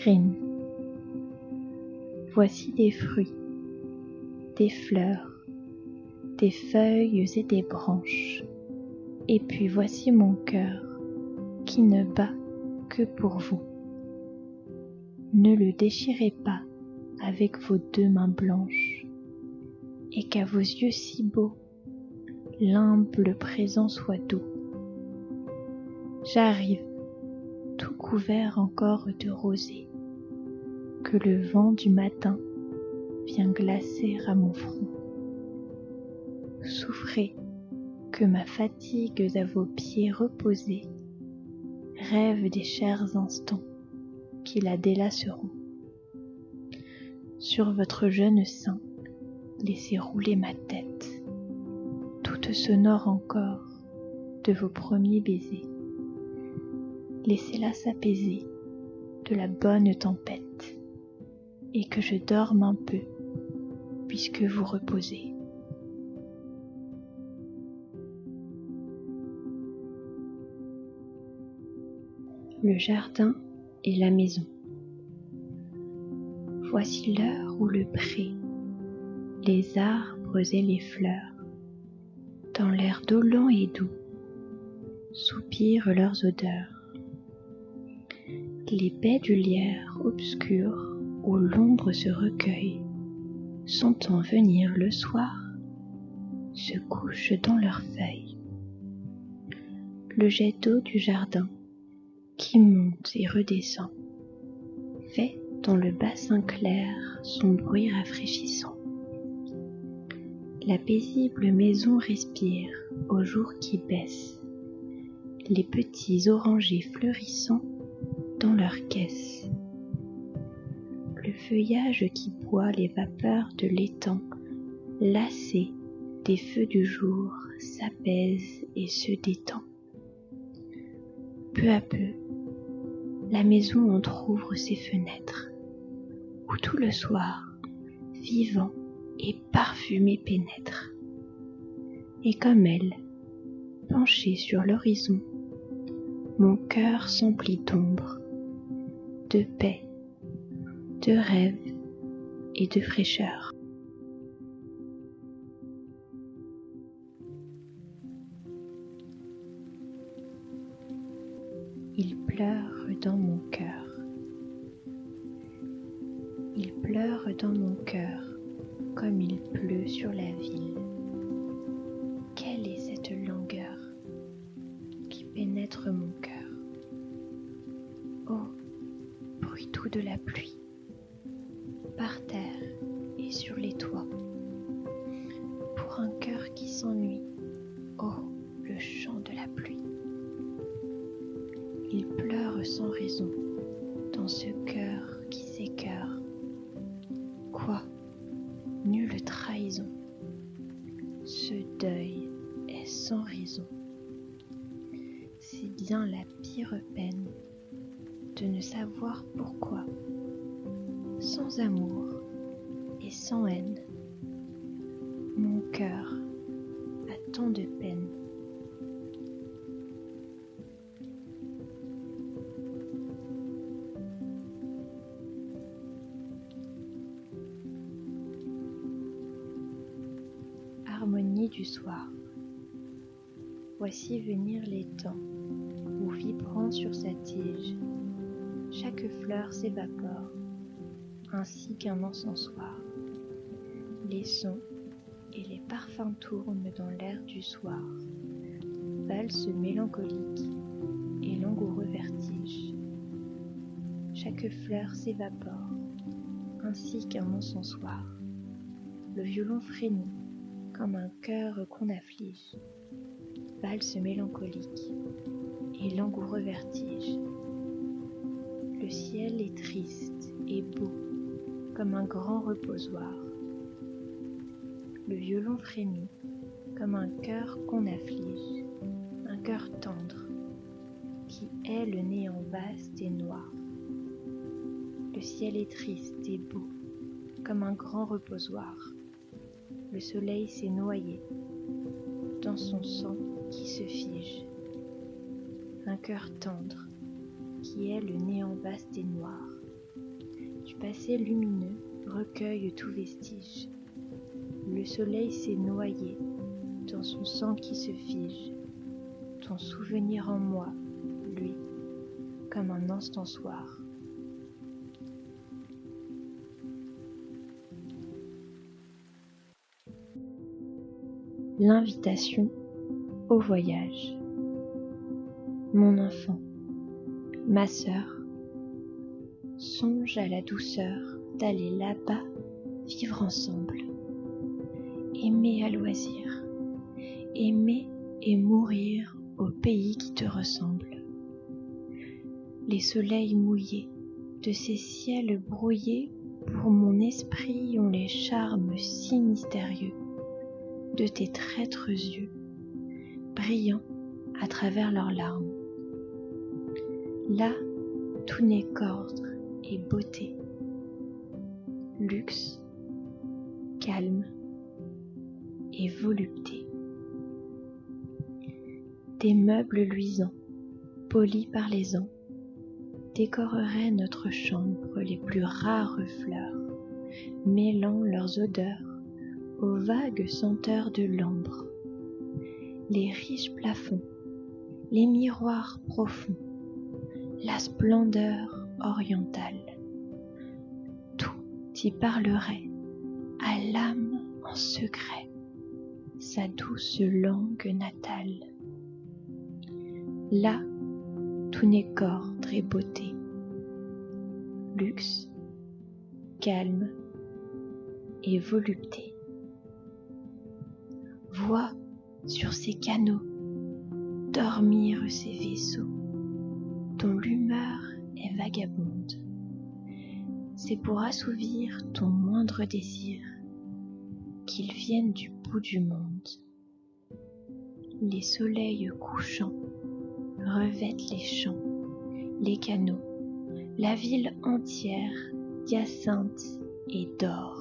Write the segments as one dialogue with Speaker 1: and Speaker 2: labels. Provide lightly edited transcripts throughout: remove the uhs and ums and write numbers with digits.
Speaker 1: Cyrine. Voici des fruits, des fleurs, des feuilles et des branches. Et puis voici mon cœur qui ne bat que pour vous. Ne le déchirez pas avec vos 2 mains blanches, et qu'à vos yeux si beaux, l'humble présent soit doux. J'arrive, tout couvert encore de rosée, que le vent du matin vient glacer à mon front. Souffrez, que ma fatigue à vos pieds reposés rêve des chers instants qui la délaceront. Sur votre jeune sein, laissez rouler ma tête, toute sonore encore de vos premiers baisers. Laissez-la s'apaiser de la bonne tempête, et que je dorme un peu, puisque vous reposez. Le jardin et la maison. Voici l'heure où le pré, les arbres et les fleurs, dans l'air dolent et doux, soupirent leurs odeurs. Les baies du lierre obscures où l'ombre se recueille sont en venir le soir, se couchent dans leurs feuilles. Le jet d'eau du jardin qui monte et redescend fait dans le bassin clair son bruit rafraîchissant. La paisible maison respire au jour qui baisse, les petits orangers fleurissant dans leurs caisses. Le feuillage qui boit les vapeurs de l'étang, lassé des feux du jour, s'apaise et se détend. Peu à peu, la maison entr'ouvre ses fenêtres, où tout le soir, vivant et parfumé pénètre. Et comme elle, penchée sur l'horizon, mon cœur s'emplit d'ombre, de paix, de rêve et de fraîcheur. Il pleure dans mon cœur. Il pleure dans mon cœur comme il pleut sur la ville. Quelle est cette langueur qui pénètre mon cœur? Oh, bruit doux de la pluie, par terre et sur les toits. Pour un cœur qui s'ennuie, oh, le chant de la pluie. Il pleure sans raison dans ce cœur qui s'écœure. Quoi? Nulle trahison. Ce deuil est sans raison. C'est bien la pire peine de ne savoir pourquoi, sans amour et sans haine, mon cœur a tant de peine. Harmonie du soir. Voici venir les temps où, vibrant sur sa tige, chaque fleur s'évapore, ainsi qu'un encensoir. Les sons et les parfums tournent dans l'air du soir, valse mélancolique et langoureux vertige. Chaque fleur s'évapore, ainsi qu'un encensoir. Le violon frémit comme un cœur qu'on afflige, valse mélancolique et langoureux vertige. Le ciel est triste et beau comme un grand reposoir. Le violon frémit comme un cœur qu'on afflige, un cœur tendre qui est le néant vaste et noir. Le ciel est triste et beau comme un grand reposoir. Le soleil s'est noyé dans son sang qui se fige. Un cœur tendre qui est le néant vaste et noir. du passé lumineux recueille tout vestige. Le soleil s'est noyé dans son sang qui se fige. Ton souvenir en moi, lui, comme un encensoir. L'invitation au voyage. Mon enfant, ma sœur, songe à la douceur d'aller là-bas vivre ensemble. Aimer à loisir, aimer et mourir au pays qui te ressemble. Les soleils mouillés de ces ciels brouillés pour mon esprit ont les charmes si mystérieux de tes traîtres yeux, brillants à travers leurs larmes. Là, tout n'est qu'ordre et beauté, luxe, calme et volupté. Des meubles luisants, polis par les ans, décoreraient notre chambre les plus rares fleurs, mêlant leurs odeurs aux vagues senteurs de l'ambre. Les riches plafonds, les miroirs profonds, la splendeur orientale, tout y parlerait à l'âme en secret, sa douce langue natale. Là, tout n'est qu'ordre et beauté, luxe, calme et volupté. Vois sur ces canaux dormir ces vaisseaux dont l'humeur est vagabonde. C'est pour assouvir ton moindre désir qu'ils viennent du bout du monde. Les soleils couchants revêtent les champs, les canaux, la ville entière d'hyacinthe et d'or.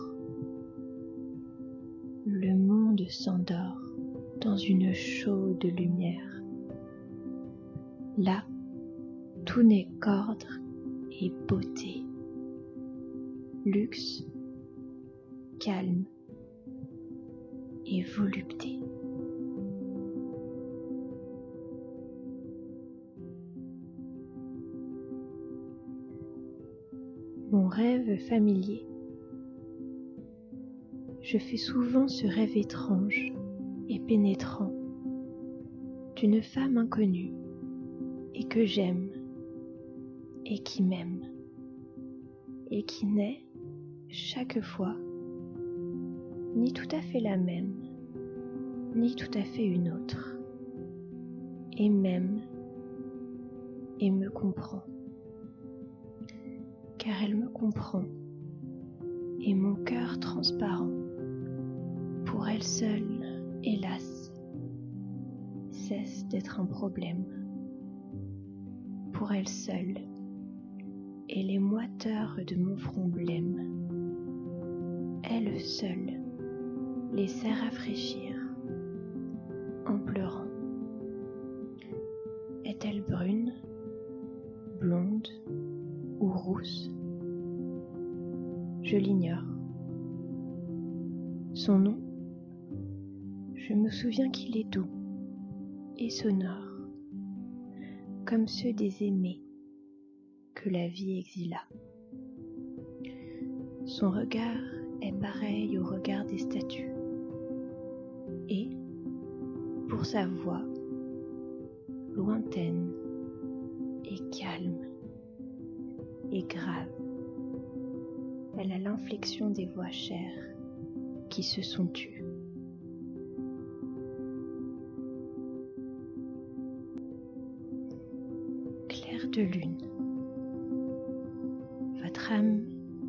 Speaker 1: Le monde s'endort dans une chaude lumière. Là, tout n'est qu'ordre et beauté, luxe, calme et volupté. Mon rêve familier. Je fais souvent ce rêve étrange et pénétrant d'une femme inconnue et que j'aime et qui m'aime et qui n'est chaque fois ni tout à fait la même ni tout à fait une autre et m'aime et me comprend car elle me comprend et mon cœur transparent pour elle seule, hélas, cesse d'être un problème. Pour elle seule, et les moiteurs de mon front blême, elle seule les sait rafraîchir en pleurant. Est-elle brune, blonde ou rousse? Je l'ignore. Son nom? Je me souviens qu'il est doux et sonore, comme ceux des aimés que la vie exila. Son regard est pareil au regard des statues, et, pour sa voix, lointaine et calme et grave, elle a l'inflexion des voix chères qui se sont tues. Clair de lune. Votre âme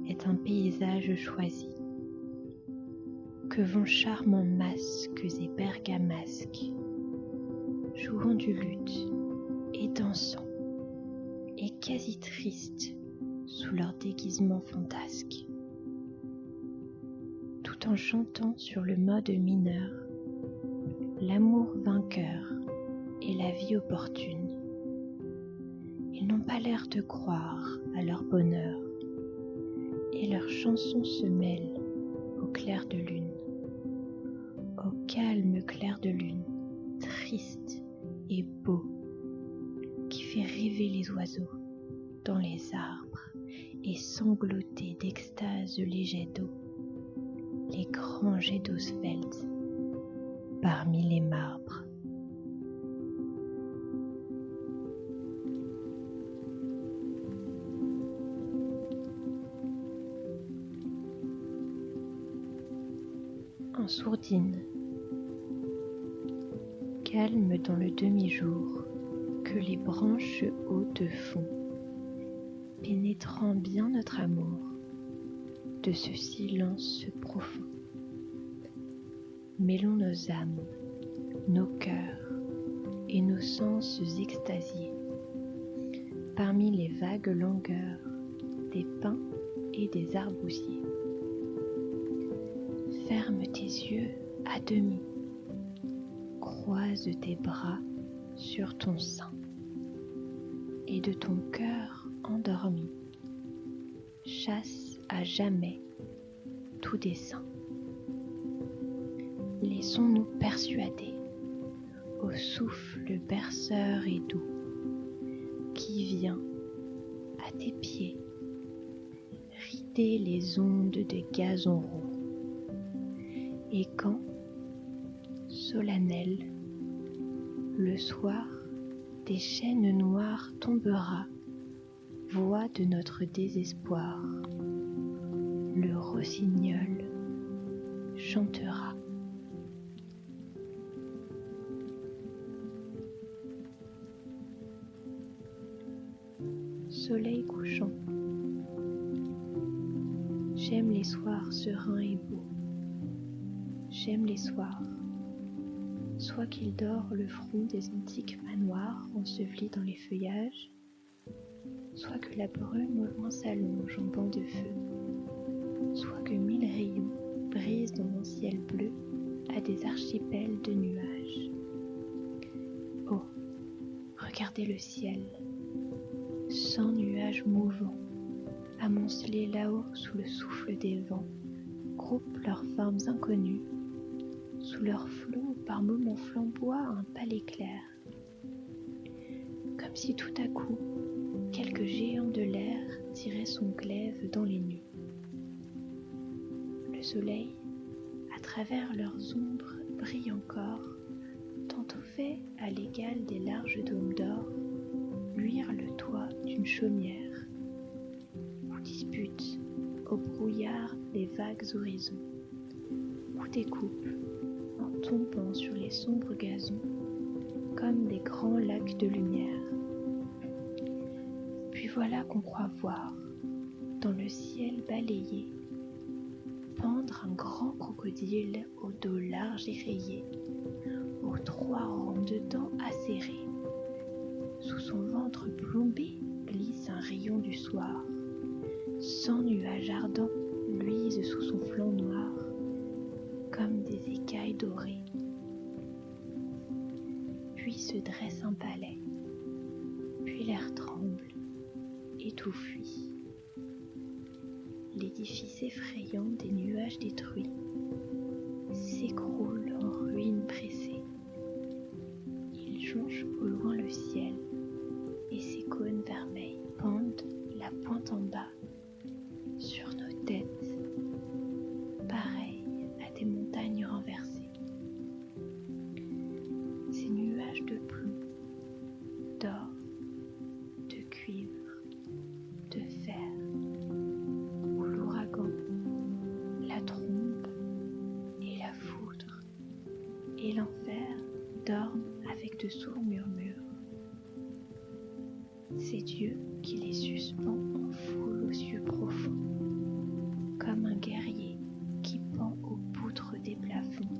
Speaker 1: est un paysage choisi, que vont charmants masques et bergamasques, jouant du luth et dansant, et quasi tristes sous leur déguisement fantasque, tout en chantant sur le mode mineur, l'amour vainqueur et la vie opportune. Ils n'ont pas l'air de croire à leur bonheur, et leurs chansons se mêlent au clair de lune, au calme clair de lune, triste et beau, qui fait rêver les oiseaux dans les arbres et sangloter d'extase les jets d'eau, les grands jets d'eau sveltes parmi les marbres. En sourdine, calme dans le demi-jour que les branches hautes font, pénétrant bien notre amour de ce silence profond. Mêlons nos âmes, nos cœurs et nos sens extasiés parmi les vagues langueurs des pins et des arbousiers. Ferme tes yeux à demi, croise tes bras sur ton sein, et de ton cœur endormi, chasse à jamais tout dessein. Laissons-nous persuader au souffle berceur et doux qui vient à tes pieds rider les ondes de gazon roux. Et quand, solennel, le soir des chaînes noires tombera, voix de notre désespoir, le rossignol chantera. Soleil couchant. J'aime les soirs sereins et beaux. J'aime les soirs, soit qu'il dore le front des antiques manoirs ensevelis dans les feuillages, soit que la brume au loin s'allonge en banc de feu, soit que 1000 rayons brisent dans un ciel bleu à des archipels de nuages. Oh, regardez le ciel, sans nuages mouvants, amoncelés là-haut sous le souffle des vents, groupent leurs formes inconnues. Sous leur flot, par moments flamboie un pâle éclair, comme si tout à coup, quelque géant de l'air tirait son glaive dans les nues. Le soleil, à travers leurs ombres, brille encore, tantôt fait, à l'égal des larges dômes d'or, luire le toit d'une chaumière, ou dispute au brouillard les vagues horizons, ou découpe, tombant sur les sombres gazons comme des grands lacs de lumière. Puis voilà qu'on croit voir, dans le ciel balayé, pendre un grand crocodile au dos large et rayé, aux 3 rangs de dents acérées. Sous son ventre plombé glisse un rayon du soir, 100 nuages ardents luisent sous son flanc noir, comme des écailles dorées. Puis se dresse un palais, puis l'air tremble, et tout fuit. L'édifice effrayant des nuages détruits s'écroule en ruines pressées. Il jonche au loin le ciel, et ses cônes vermeils pendent la pointe en bas sur nos têtes, pareil à des montagnes renversées. Ces nuages de plomb, d'or, de cuivre, de fer, où l'ouragan, la trombe et la foudre et l'enfer dorment avec de sourds murmures. C'est Dieu qui les suspend en foule aux cieux profonds, comme un guerrier qui pend aux poutres des plafonds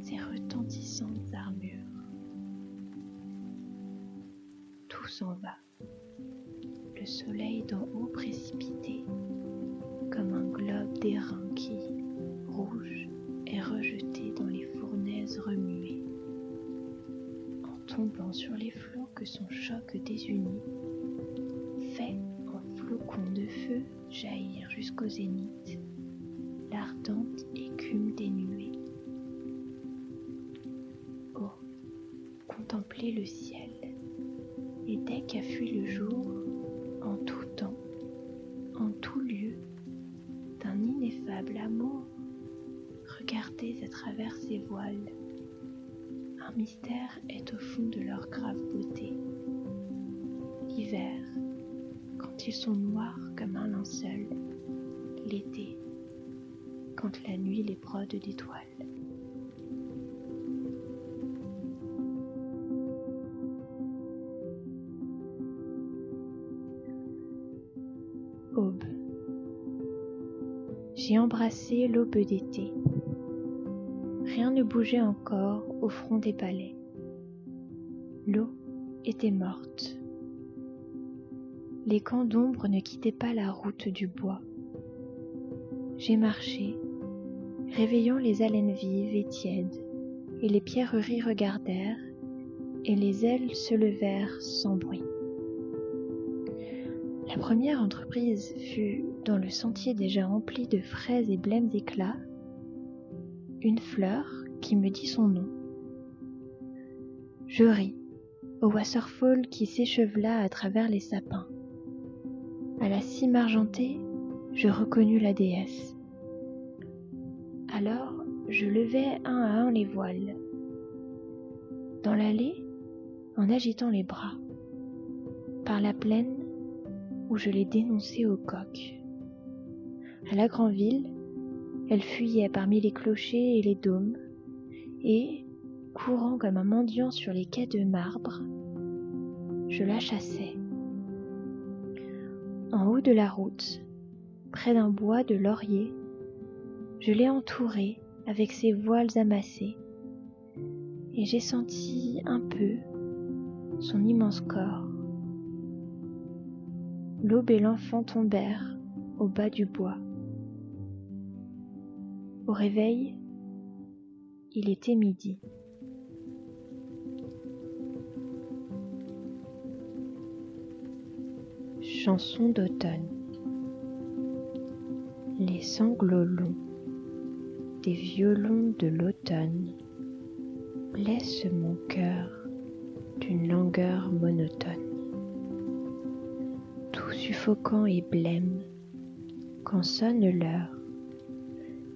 Speaker 1: ses retentissantes armures. Tout s'en va, le soleil d'en haut précipité, comme un globe d'airain qui, rouge, est rejeté dans les fournaises remuées. En tombant sur les flots que son choc désunit fait en flocons de feu jaillir jusqu'au zénith, l'ardente écume des nuées. Oh, contemplez le ciel, et dès qu'a fui le jour, en tout temps, en tout lieu, d'un ineffable amour, regardez à travers ces voiles. Un mystère est au fond de leur grave beauté. L'hiver, quand ils sont noirs comme un linceul, l'été, quand la nuit les brode d'étoiles. Aube. J'ai embrassé l'aube d'été. Rien ne bougeait encore au front des palais. L'eau était morte. Les camps d'ombre ne quittaient pas la route du bois. J'ai marché, réveillant les haleines vives et tièdes, et les pierreries regardèrent, et les ailes se levèrent sans bruit. La première entreprise fut, dans le sentier déjà rempli de fraises et blêmes éclats, une fleur qui me dit son nom. Je ris au wasserfall qui s'échevela à travers les sapins. À la cime argentée, je reconnus la déesse. Alors, je levai un à un les voiles. Dans l'allée, en agitant les bras. Par la plaine, où je les dénonçais au coq. À la grande ville, elle fuyait parmi les clochers et les dômes, et, courant comme un mendiant sur les quais de marbre, je la chassais. En haut de la route, près d'un bois de laurier, je l'ai entourée avec ses voiles amassés, et j'ai senti un peu son immense corps. L'aube et l'enfant tombèrent au bas du bois. Au réveil, il était midi. Chanson d'automne. Les sanglots longs des violons de l'automne blessent mon cœur d'une langueur monotone. Tout suffocant et blême, quand sonne l'heure,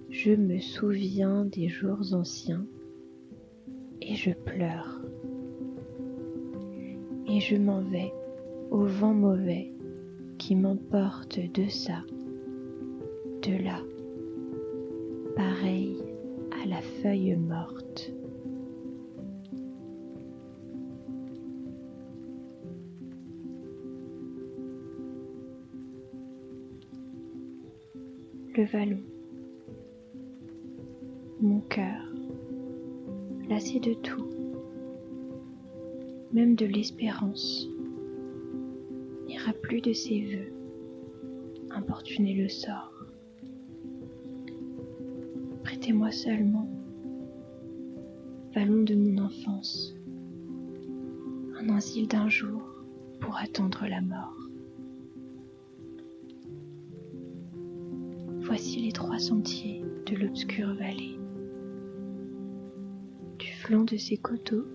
Speaker 1: je me souviens des jours anciens et je pleure. Et je m'en vais au vent mauvais qui m'emporte de ça, de là, pareil à la feuille morte. Le vallon. Mon cœur, lassé de tout, même de l'espérance, n'ira plus de ses vœux, importuner le sort. Prêtez-moi seulement, vallon de mon enfance, un asile d'un jour pour attendre la mort. Voici les 3 sentiers de l'obscure vallée. Du flanc de ces coteaux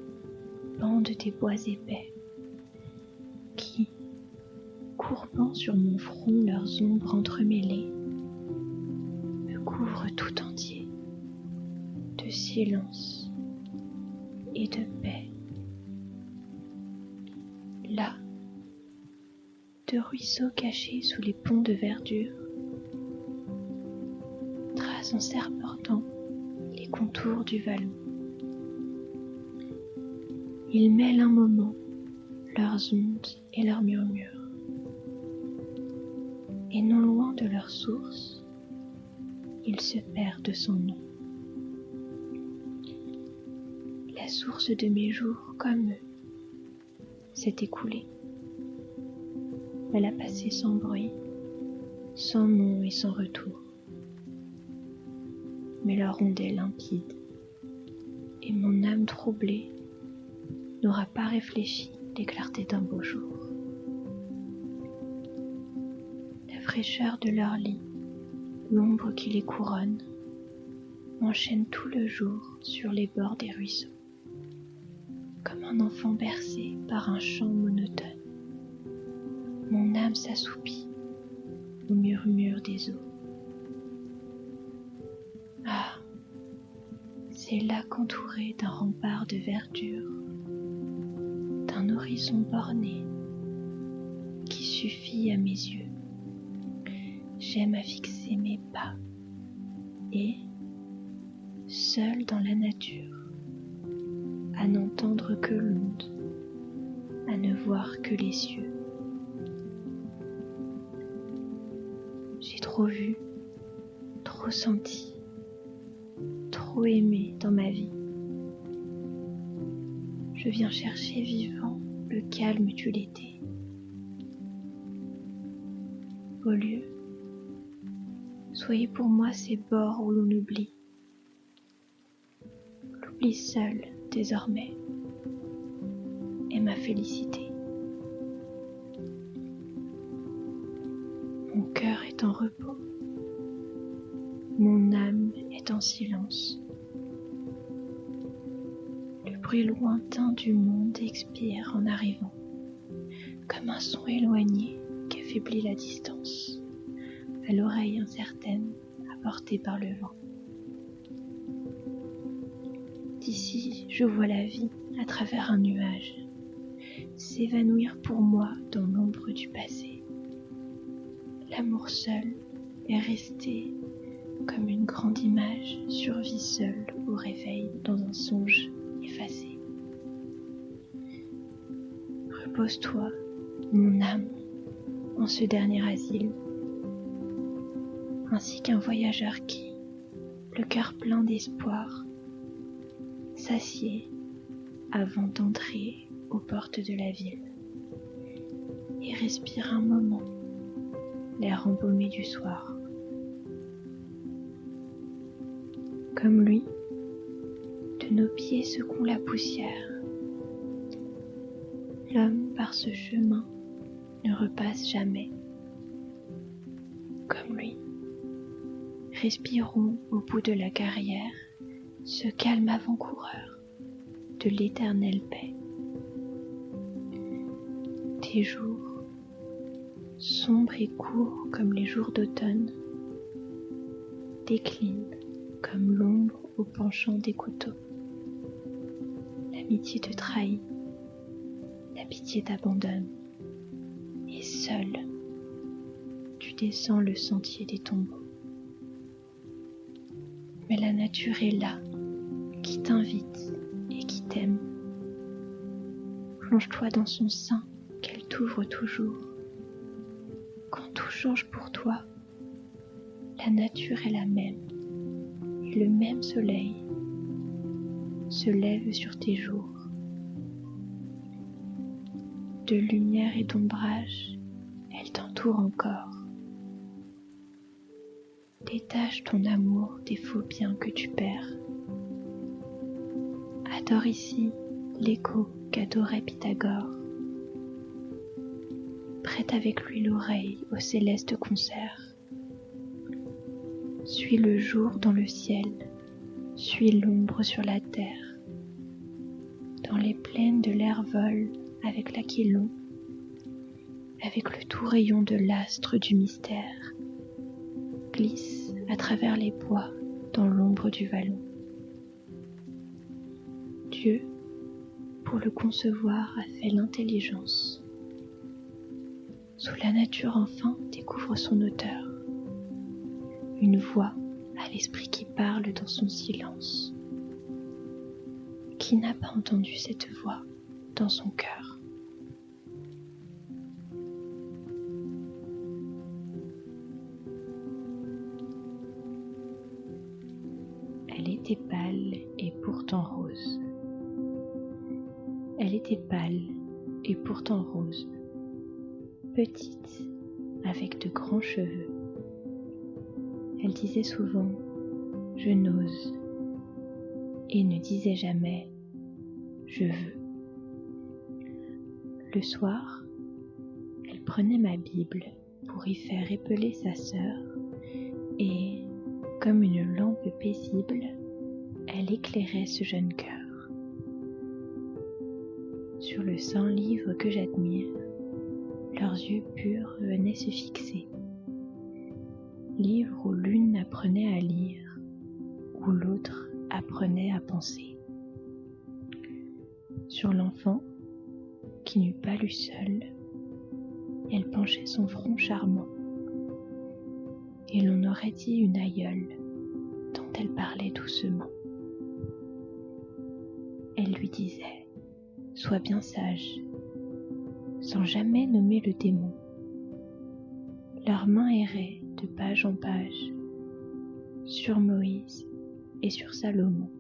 Speaker 1: pendent des bois épais qui, courbant sur mon front leurs ombres entremêlées, me couvrent tout entier de silence et de paix. Là, de ruisseaux cachés sous les ponts de verdure, tracent en serpentant les contours du vallon. Ils mêlent un moment leurs ondes et leurs murmures. Et non loin de leur source, ils se perdent sans nom. La source de mes jours, comme eux, s'est écoulée. Elle a passé sans bruit, sans nom et sans retour. Mais leur onde est limpide, et mon âme troublée n'aura pas réfléchi les clartés d'un beau jour. La fraîcheur de leur lit, l'ombre qui les couronne, m'enchaîne tout le jour sur les bords des ruisseaux, comme un enfant bercé par un chant monotone. Mon âme s'assoupit au murmure des eaux. Ah, c'est là qu'entouré d'un rempart de verdure, d'un horizon borné qui suffit à mes yeux, j'aime à fixer mes pas et, seul dans la nature, à n'entendre que l'onde, à ne voir que les cieux. J'ai trop vu, trop senti, trop aimé dans ma vie. Je viens chercher vivant le calme du l'été. Au lieu, soyez pour moi ces bords où l'on oublie. L'oubli seul, désormais, est ma félicité. Mon cœur est en repos, mon âme est en silence. Le bruit lointain du monde expire en arrivant, comme un son éloigné qu'affaiblit la distance, à l'oreille incertaine apportée par le vent. D'ici, je vois la vie à travers un nuage, s'évanouir pour moi dans l'ombre du passé. L'amour seul est resté comme une grande image, survit seul au réveil dans un songe effacé. Repose-toi, mon âme, en ce dernier asile, ainsi qu'un voyageur qui, le cœur plein d'espoir, s'assied avant d'entrer aux portes de la ville et respire un moment l'air embaumé du soir. Comme lui, de nos pieds secouent la poussière. L'homme par ce chemin ne repasse jamais. Comme lui, respirons au bout de la carrière ce calme avant-coureur de l'éternelle paix. Tes jours, sombres et courts comme les jours d'automne, déclinent comme l'ombre au penchant des couteaux. L'amitié te trahit, la pitié t'abandonne, et seul, tu descends le sentier des tombeaux. Mais la nature est là, qui t'invite et qui t'aime. Plonge-toi dans son sein, qu'elle t'ouvre toujours. Quand tout change pour toi, la nature est la même, et le même soleil se lève sur tes jours. De lumière et d'ombrage, elle t'entoure encore. Détache ton amour des faux biens que tu perds. Adore ici l'écho qu'adorait Pythagore. Prête avec lui l'oreille au céleste concert. Suis le jour dans le ciel, suis l'ombre sur la terre. Dans les plaines de l'air vole avec l'aquilon, avec le tout rayon de l'astre du mystère, glisse à travers les bois dans l'ombre du vallon. Dieu, pour le concevoir, a fait l'intelligence. Sous la nature enfin découvre son auteur, une voix à l'esprit qui parle dans son silence. Qui n'a pas entendu cette voix dans son cœur? Elle était pâle et pourtant rose. Elle était pâle et pourtant rose, petite, avec de grands cheveux. Elle disait souvent « je n'ose » et ne disait jamais « je veux ». Le soir, elle prenait ma Bible pour pour y faire épeler sa sœur, et, comme une lampe paisible, elle éclairait ce jeune cœur. Sur le 100 livres que j'admire, leurs yeux purs venaient se fixer. Livres où l'une apprenait à lire, où l'autre apprenait à penser. Sur l'enfant, qui n'eût pas lu seul, elle penchait son front charmant, et l'on aurait dit une aïeule, dont elle parlait doucement. Elle lui disait « Sois bien sage », sans jamais nommer le démon. Leurs mains erraient de page en page, sur Moïse et sur Salomon,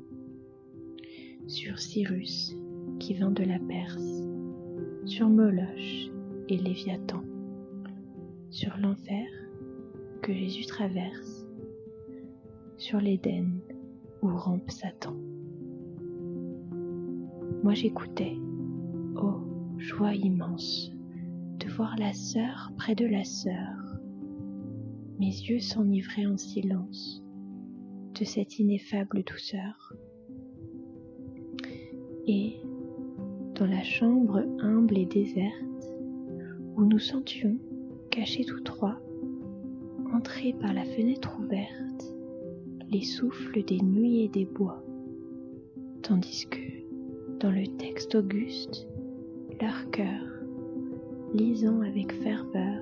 Speaker 1: sur Cyrus qui vint de la Perse, sur Moloch et Léviathan, sur l'enfer que Jésus traverse, sur l'Éden où rampe Satan. Moi j'écoutais, oh, joie immense, de voir la sœur près de la sœur. Mes yeux s'enivraient en silence de cette ineffable douceur. Et, dans la chambre humble et déserte, où nous sentions, cachés tous trois, entrer par la fenêtre ouverte, les souffles des nuits et des bois, tandis que, dans le texte auguste, leur cœur, lisant avec ferveur,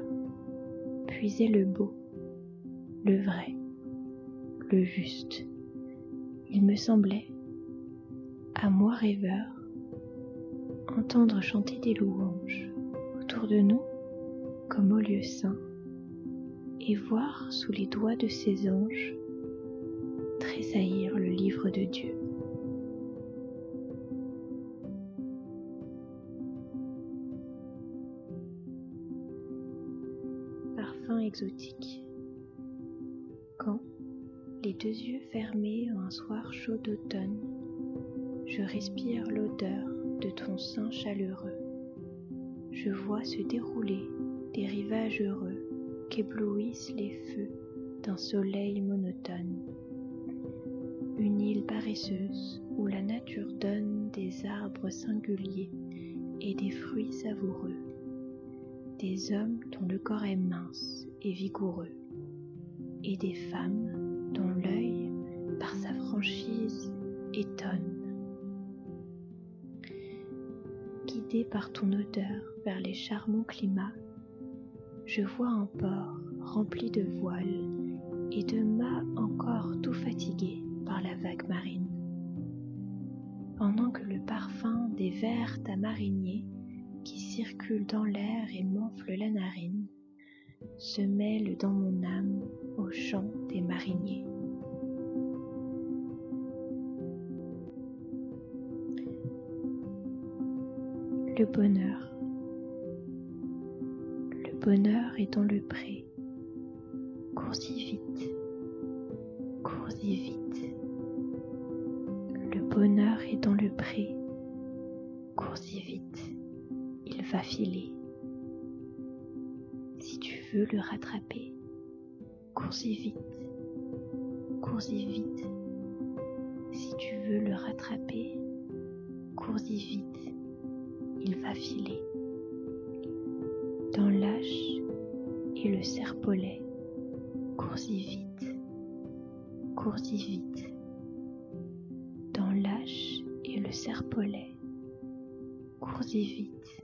Speaker 1: puisait le beau, le vrai, le juste. Il me semblait, à moi rêveur, entendre chanter des louanges autour de nous comme au lieu saint, et voir sous les doigts de ces anges tressaillir le livre de Dieu. Parfum exotique. Quand, les deux yeux fermés un soir chaud d'automne, je respire l'odeur de ton sein chaleureux, je vois se dérouler des rivages heureux qu'éblouissent les feux d'un soleil monotone. Une île paresseuse où la nature donne des arbres singuliers et des fruits savoureux, des hommes dont le corps est mince et vigoureux, et des femmes dont l'œil, par sa franchise, étonne. Guidé par ton odeur vers les charmants climats, je vois un port rempli de voiles et de mâts encore tout fatigués par la vague marine. Pendant que le parfum des vers tamariniers qui circulent dans l'air et m'enfle la narine se mêle dans mon âme au chant des mariniers. Le bonheur. Le bonheur est dans le pré. Cours-y vite, cours-y vite. Le bonheur est dans le pré. Cours-y vite, il va filer. Si tu veux le rattraper, cours-y vite, cours-y vite. Si tu veux le rattraper, cours-y vite, il va filer. Dans l'âche et le serpolet, cours-y vite, cours-y vite. Dans l'âche et le serpolet, cours-y vite,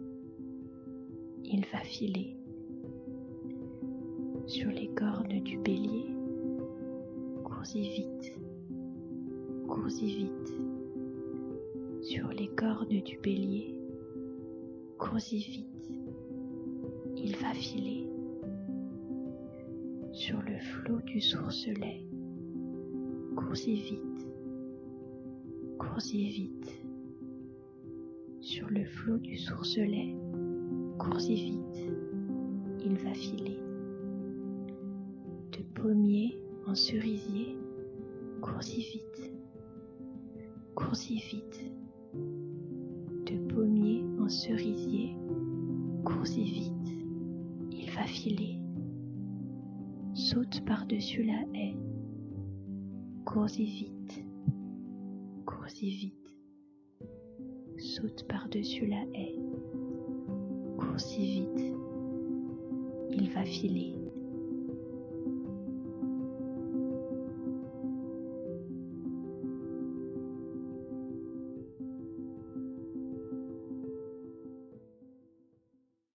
Speaker 1: il va filer. Sur les cornes du bélier, cours-y vite, cours-y vite. Sur les cornes du bélier, cours-y vite, il va filer. Sur le flot du sourcelet, cours-y vite, cours-y vite. Sur le flot du sourcelet, cours-y vite, il va filer. De pommier en cerisier, cours-y vite, cours-y vite. De pommier en cerisier, cours-y vite, il va filer. saute par-dessus la haie. Cours-y vite, cours-y vite. Saute par-dessus la haie. Cours-y vite. Il va filer.